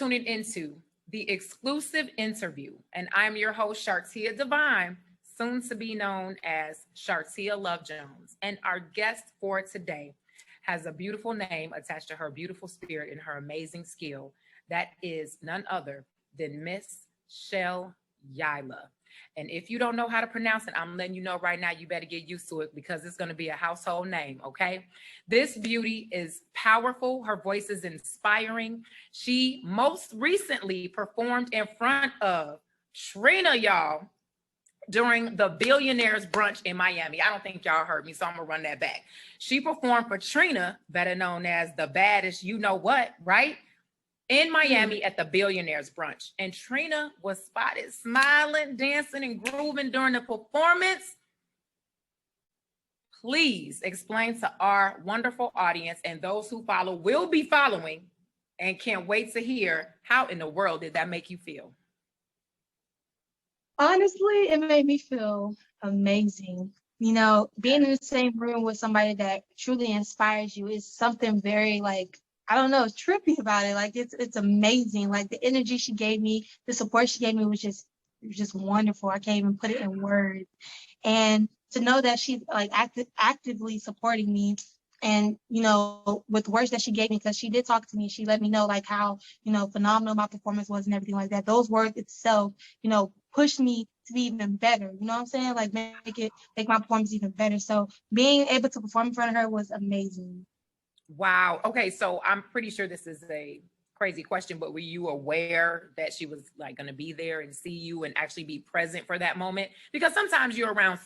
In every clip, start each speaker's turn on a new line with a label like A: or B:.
A: tuning into the exclusive interview, and I'm your host, Shartia Divine, soon to be known as Shartia Love Jones. And our guest for today has a beautiful name attached to her beautiful spirit and her amazing skill. That is none other than Miss Shel'yailah. And if you don't know how to pronounce it, I'm letting you know right now, you better get used to it because it's going to be a household name, okay? This beauty is powerful. Her voice is inspiring. She most recently performed in front of Trina, y'all, during the Billionaire's Brunch in Miami. I don't think y'all heard me, so I'm going to run that back. She performed for Trina, better known as the baddest you know what, right? In Miami at the Billionaire's Brunch. And Trina was spotted smiling, dancing, and grooving during the performance. Please explain to our wonderful audience and those who follow will be following and can't wait to hear how in the world did that make you feel?
B: Honestly, it made me feel amazing. You know, being in the same room with somebody that truly inspires you is something very I don't know, it's trippy about it. Like it's amazing. Like the energy she gave me, the support she gave me was just wonderful. I can't even put it in words. And to know that she's like actively supporting me and, you know, with words that she gave me, because she did talk to me, she let me know like how, you know, phenomenal my performance was and everything like that. Those words itself, you know, pushed me to be even better. You know what I'm saying? Like make my performance even better. So being able to perform in front of her was amazing.
A: Wow. Okay, so I'm pretty sure this is a crazy question, but were you aware that she was like going to be there and see you and actually be present for that moment? Because sometimes you're around,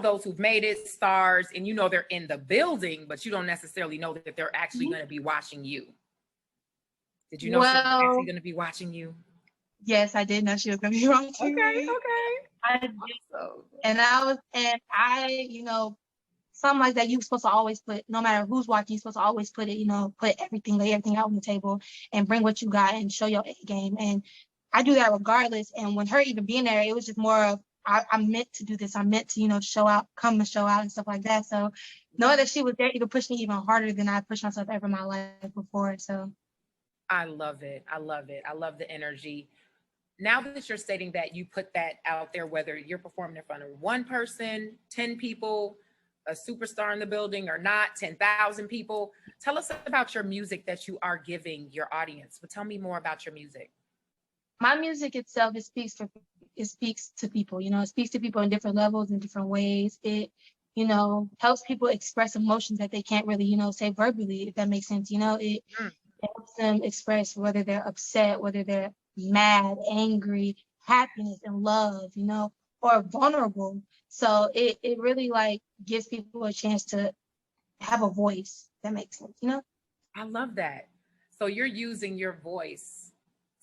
A: those who've made it, stars, and you know they're in the building, but you don't necessarily know that they're actually going to be watching you. Did you know she was actually going to be watching you?
B: Yes, I did know she was going to be watching me.
A: Okay.
B: I did. You know, something like that, you're supposed to always put, no matter who's watching, you're supposed to always put it, you know, lay everything out on the table and bring what you got and show your A game. And I do that regardless. And when her even being there, it was just more of, I meant to do this. I meant to, you know, come and show out and stuff like that. So knowing that she was there, even pushed me even harder than I pushed myself ever in my life before. So
A: I love it. I love it. I love the energy. Now that you're stating that you put that out there, whether you're performing in front of one person, 10 people, a superstar in the building or not, 10,000 people, tell us about your music that you are giving your audience. But tell me more about your music.
B: My music itself, it speaks to people, you know, it speaks to people in different levels, in different ways. It, you know, helps people express emotions that they can't really, you know, say verbally, if that makes sense. You know, it helps them express whether they're upset, whether they're mad, angry, happiness and love, you know, or vulnerable. So it really like gives people a chance to have a voice. That makes sense, you know?
A: I love that. So you're using your voice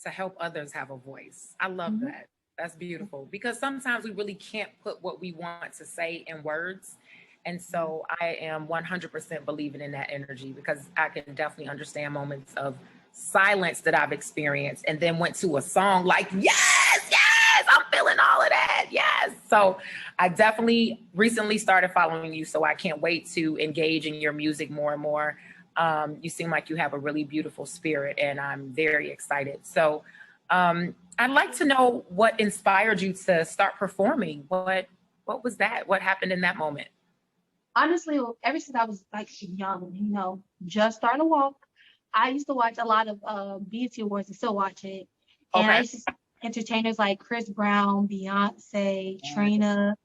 A: to help others have a voice. I love that. That's beautiful because sometimes we really can't put what we want to say in words. And so I am 100% believing in that energy because I can definitely understand moments of silence that I've experienced and then went to a song like, yes, I'm feeling all of that. Yes. So I definitely recently started following you. So I can't wait to engage in your music more and more. You seem like you have a really beautiful spirit and I'm very excited. So I'd like to know what inspired you to start performing. What was that? What happened in that moment?
B: Honestly, ever since I was like young, you know, just starting to walk, I used to watch a lot of BET Awards and still watch it. And I used to see entertainers like Chris Brown, Beyonce, Trina.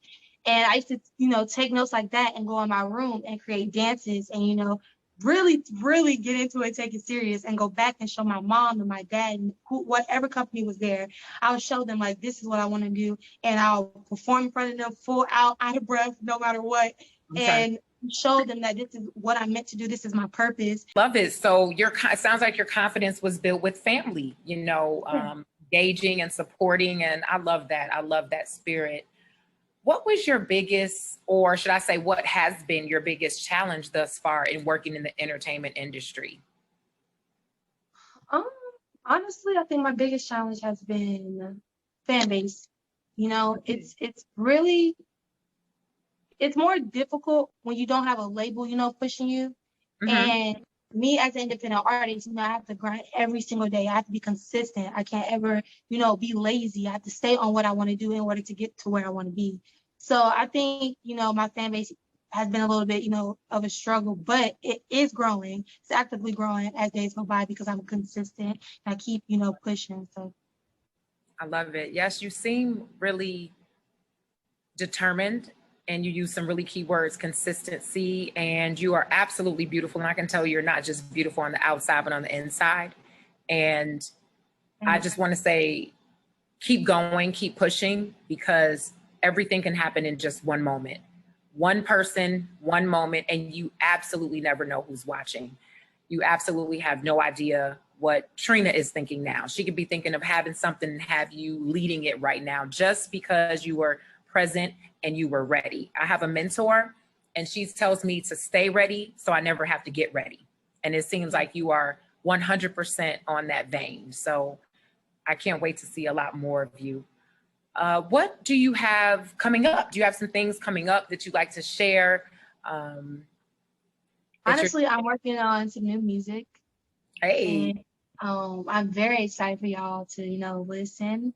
B: And I used to, you know, take notes like that and go in my room and create dances and, you know, really, really get into it, take it serious and go back and show my mom and my dad and whatever company was there. I would show them like, this is what I want to do. And I'll perform in front of them full out of breath, no matter what. And show them that this is what I meant to do. This is my purpose.
A: Love it. So it sounds like your confidence was built with family, you know, engaging and supporting. And I love that. I love that spirit. What was your biggest, or should I say, what has been your biggest challenge thus far in working in the entertainment industry?
B: Honestly, I think my biggest challenge has been fan base. You know, it's really, it's more difficult when you don't have a label, you know, pushing you. And me as an independent artist, I have to grind every single day. I have to be consistent. I can't ever, be lazy. I have to stay on what I want to do in order to get to where I want to be. So I think, my fan base has been a little bit, of a struggle, but it is growing. It's actively growing as days go by because I'm consistent and I keep, pushing. So
A: I love it. Yes, you seem really determined, and you use some really key words, consistency, and you are absolutely beautiful. And I can tell you're not just beautiful on the outside, but on the inside. And I just want to say, keep going, keep pushing, because everything can happen in just one moment. One person, one moment, and you absolutely never know who's watching. You absolutely have no idea what Trina is thinking now. She could be thinking of having something and have you leading it right now just because you were present and you were ready. I have a mentor and she tells me to stay ready so I never have to get ready. And it seems like you are 100% on that vein. So I can't wait to see a lot more of you. What do you have coming up? Do you have some things coming up that you'd like to share?
B: Honestly, I'm working on some new music.
A: Hey.
B: And I'm very excited for y'all to, listen.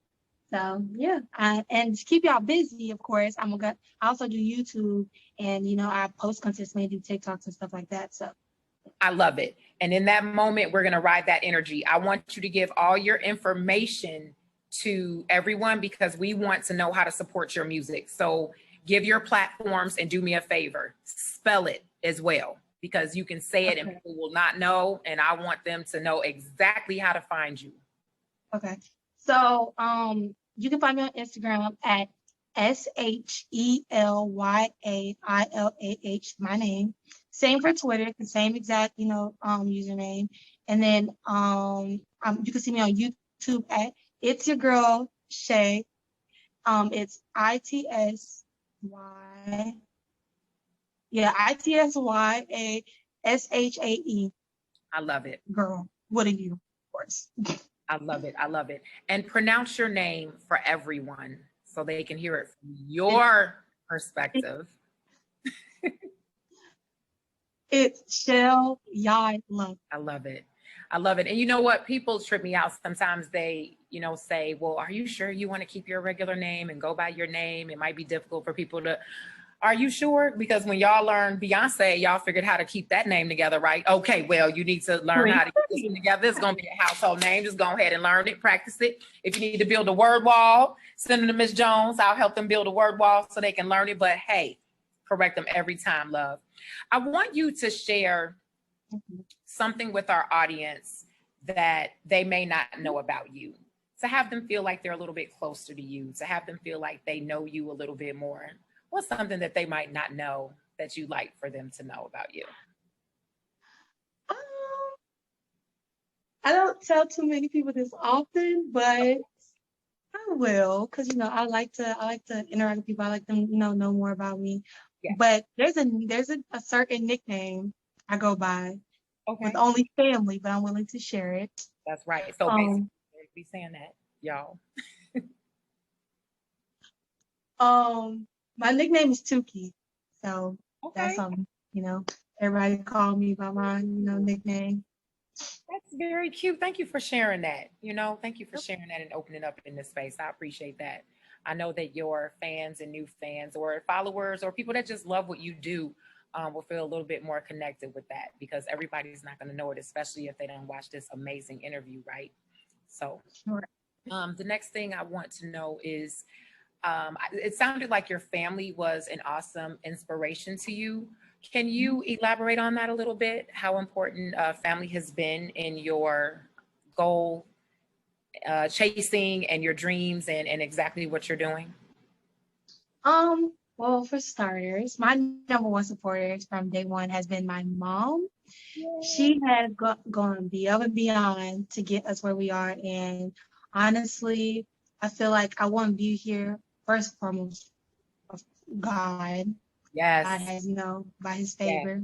B: So yeah, and to keep y'all busy, of course, I also do YouTube, and I post consistently, do TikToks and stuff like that. So
A: I love it. And in that moment, we're gonna ride that energy. I want you to give all your information to everyone because we want to know how to support your music. So give your platforms and do me a favor, spell it as well, because you can say it and people will not know. And I want them to know exactly how to find you.
B: Okay. So you can find me on Instagram at Shel'yailah, my name. Same for Twitter, the same exact, username. And then you can see me on YouTube at It's Your Girl Shay. It's ITSY. Yeah, ITSYASHAE.
A: I love it.
B: Girl, what are you, of course?
A: I love it. I love it. And pronounce your name for everyone so they can hear it from your perspective.
B: It's Shel'yailah.
A: I love it. I love it. And you know what? People trip me out. Sometimes they, say, well, are you sure you want to keep your regular name and go by your name? It might be difficult for people to, are you sure? Because when y'all learned Beyonce, y'all figured how to keep that name together, right? Okay, well, you need to learn how to keep this one together. It's going to be a household name. Just go ahead and learn it, practice it. If you need to build a word wall, send them to Miss Jones. I'll help them build a word wall so they can learn it. But hey, correct them every time, love. I want you to share something with our audience that they may not know about you, to have them feel like they're a little bit closer to you, to have them feel like they know you a little bit more. What's something that they might not know that you'd like for them to know about you?
B: I don't tell too many people this often, but I will, because I like to interact with people. I like them, know more about me. Yeah. But there's a certain nickname I go by with only family, but I'm willing to share it.
A: That's right. So basically, be saying that, y'all.
B: My nickname is Tuki, so that's everybody call me by my nickname.
A: That's very cute. Thank you for sharing that. Thank you for sharing that and opening up in this space. I appreciate that. I know that your fans and new fans or followers or people that just love what you do will feel a little bit more connected with that, because everybody's not going to know it, especially if they don't watch this amazing interview, right? So the next thing I want to know is, it sounded like your family was an awesome inspiration to you. Can you elaborate on that a little bit? How important family has been in your goal chasing and your dreams and exactly what you're doing?
B: Well, for starters, my number one supporter from day one has been my mom. Yay. She has gone above and beyond to get us where we are. And honestly, I feel like I wouldn't be here first and foremost of God.
A: Yes.
B: God has, by his favor,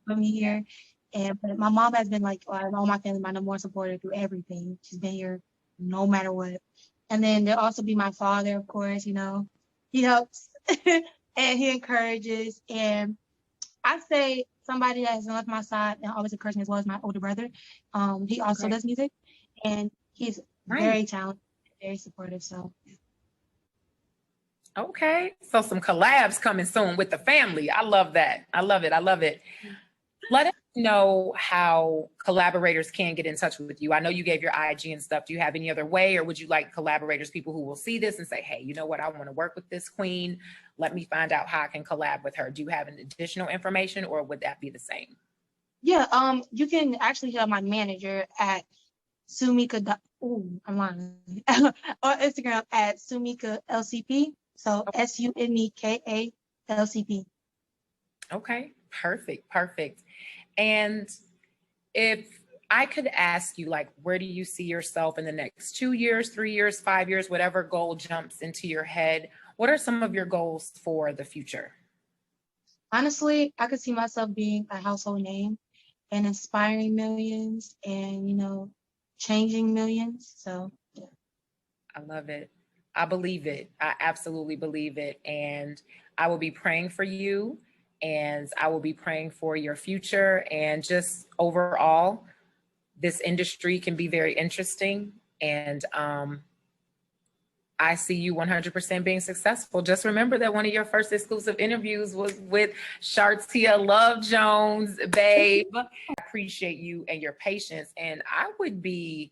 B: put me here. But my mom has been all my family, my number one supporter through everything. She's been here no matter what. And then there'll also be my father, of course, he helps and he encourages. And I say somebody that hasn't left my side and always encouraged me, as well as my older brother. He also does music, and he's very talented, very supportive. So.
A: Okay, so some collabs coming soon with the family. I love that. I love it. I love it. Let us know how collaborators can get in touch with you. I know you gave your IG and stuff. Do you have any other way, or would you like collaborators, people who will see this and say, hey, you know what, I want to work with this queen. Let me find out how I can collab with her. Do you have an additional information, or would that be the same?
B: Yeah, you can actually hit up my manager at Sumika. I'm lying. On Instagram at Sumika LCP. So SUMEKA LCP.
A: Okay, perfect, perfect. And if I could ask you, like, where do you see yourself in the next 2 years, 3 years, 5 years, whatever goal jumps into your head? What are some of your goals for the future?
B: Honestly, I could see myself being a household name and inspiring millions and, you know, changing millions. So, yeah.
A: I love it. I believe it. I absolutely believe it. And I will be praying for you, and I will be praying for your future, and just overall, this industry can be very interesting. And I see you 100% being successful. Just remember that one of your first exclusive interviews was with Shartia Love Jones, babe. I appreciate you and your patience. And I would be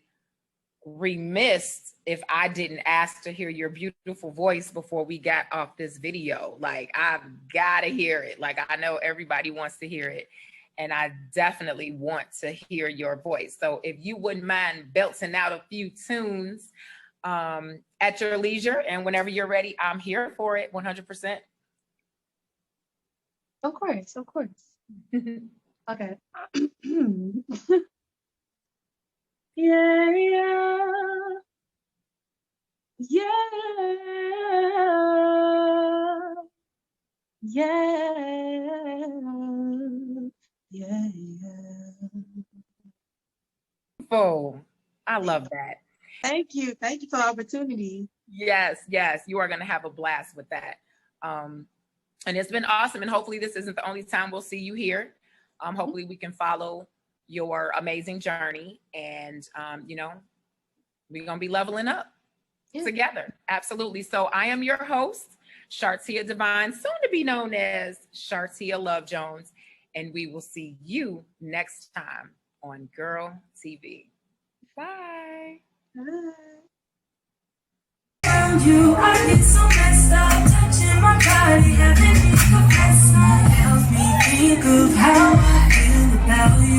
A: remiss if I didn't ask to hear your beautiful voice before we got off this video. Like, I've got to hear it. Like, I know everybody wants to hear it, and I definitely want to hear your voice. So if you wouldn't mind belting out a few tunes at your leisure, and whenever you're ready, I'm here for it 100%.
B: Of course, of course. Okay. Yeah, yeah, yeah, yeah, yeah.
A: Oh, I love that.
B: Thank you. Thank you for the opportunity.
A: Yes, yes, you are going to have a blast with that. And it's been awesome. And hopefully this isn't the only time we'll see you here. Hopefully we can follow your amazing journey, and you know, we're going to be leveling up together. Absolutely. So I am your host, Shartia Divine, soon to be known as Shartia Love Jones. And we will see you next time on Girl TV. Bye.
C: Around you, I get so messed up, touching my body, having me the best night. Helps me think of how I feel about you.